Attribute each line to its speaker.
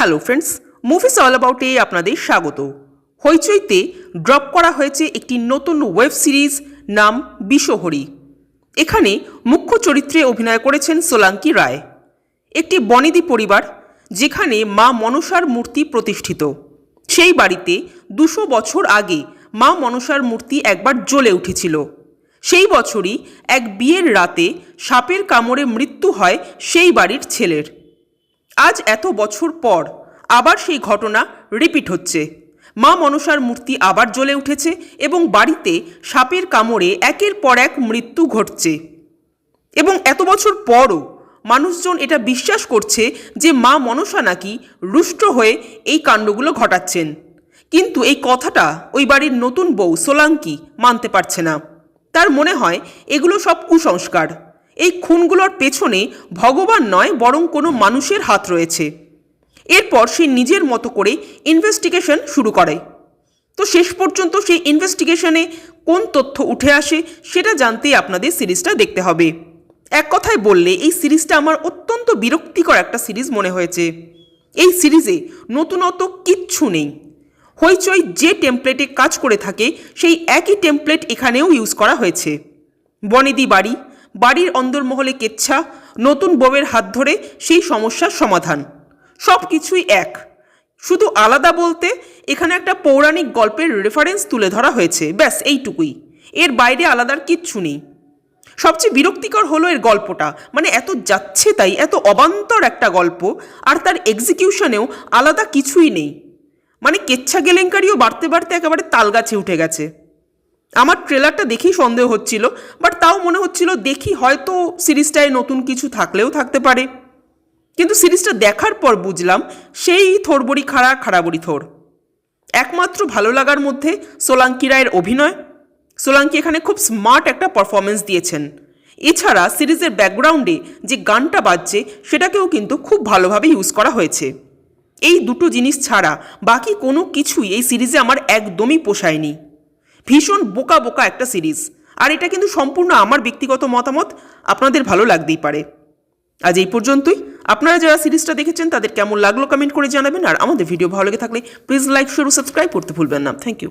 Speaker 1: Hello friends, movies all অ্যাবাউটে আপনাদের স্বাগত। হইচইতে drop করা হয়েছে একটি নতুন ওয়েব সিরিজ, নাম বিষহরী। এখানে মুখ্য চরিত্রে অভিনয় করেছেন সোলাঙ্কি রায়। একটি বনেদি পরিবার, যেখানে মা মনসার মূর্তি প্রতিষ্ঠিত। সেই বাড়িতে 200 বছর আগে মা মনসার মূর্তি একবার জ্বলে উঠেছিল। সেই বছরই এক বিয়ের রাতে সাপের কামড়ে মৃত্যু হয় সেই বাড়ির ছেলের। আজ এত বছর পর আবার সেই ঘটনা রিপিট হচ্ছে। মা মনসার মূর্তি আবার জ্বলে উঠেছে এবং বাড়িতে সাপের কামড়ে একের পর এক মৃত্যু ঘটছে। এবং এত বছর পরও মানুষজন এটা বিশ্বাস করছে যে মা মনসা নাকি রুষ্ট হয়ে এই কাণ্ডগুলো ঘটাচ্ছেন। কিন্তু এই কথাটা ওই বাড়ির নতুন বউ সোলাঙ্কি মানতে পারছে না। তার মনে হয় এগুলো সব কুসংস্কার। এই খুনগুলোর পেছনে ভগবান নয়, বরং কোনো মানুষের হাত রয়েছে। এরপর সে নিজের মতো করে ইনভেস্টিগেশন শুরু করে। তো শেষ পর্যন্ত সেই ইনভেস্টিগেশনে কোন তথ্য উঠে আসে সেটা জানতেই আপনাদের সিরিজটা দেখতে হবে। এক কথায় বললে এই সিরিজটা আমার অত্যন্ত বিরক্তিকর একটা সিরিজ মনে হয়েছে। এই সিরিজে নতুনত্ব কিচ্ছু নেই। হইচই যে টেমপ্লেটে কাজ করে থাকে সেই একই টেমপ্লেট এখানেও ইউজ করা হয়েছে। বনেদি বাড়ি, বাড়ির অন্দরমহলে কেচ্ছা, নতুন বউয়ের হাত ধরে সেই সমস্যার সমাধান, সব কিছুই এক। শুধু আলাদা বলতে এখানে একটা পৌরাণিক গল্পের রেফারেন্স তুলে ধরা হয়েছে, ব্যাস এইটুকুই। এর বাইরে আলাদার কিচ্ছু নেই। সবচেয়ে বিরক্তিকর হলো এর গল্পটা, মানে এত যাচ্ছে তাই, এত অবান্তর একটা গল্প, আর তার এক্সিকিউশনেও আলাদা কিছুই নেই। মানে কেচ্ছা কেলেঙ্কারিও বাড়তে বাড়তে একেবারে তালগাছে উঠে গেছে। আমার ট্রেলারটা দেখেই সন্দেহ হচ্ছিল, বাট তাও মনে হচ্ছিল দেখি হয়তো সিরিজটায় নতুন কিছু থাকলেও থাকতে পারে। কিন্তু সিরিজটা দেখার পর বুঝলাম সেই থোড়বড়ি খাড়া, খাড়াবড়ি থোড়। একমাত্র ভালো লাগার মধ্যে সোলাঙ্কি রায়ের অভিনয়। সোলাঙ্কি এখানে খুব স্মার্ট একটা পারফরমেন্স দিয়েছেন। এছাড়া সিরিজের ব্যাকগ্রাউন্ডে যে গানটা বাজছে সেটাকেও কিন্তু খুব ভালোভাবে ইউজ করা হয়েছে। এই দুটো জিনিস ছাড়া বাকি কোনো কিছুই এই সিরিজে আমার একদমই পোষায়নি। ভীষণ বোকা বোকা একটা সিরিজ। আর এটা কিন্তু সম্পূর্ণ আমার ব্যক্তিগত মতামত, আপনাদের ভালো লাগতেই পারে। আজ এই পর্যন্তই। আপনারা যারা সিরিজটা দেখেছেন তাদের কেমন লাগলো কমেন্ট করে জানাবেন। আর আমাদের ভিডিও ভালো লেগে থাকলে প্লিজ লাইক, শেয়ার ও সাবস্ক্রাইব করতে ভুলবেন না। Thank you.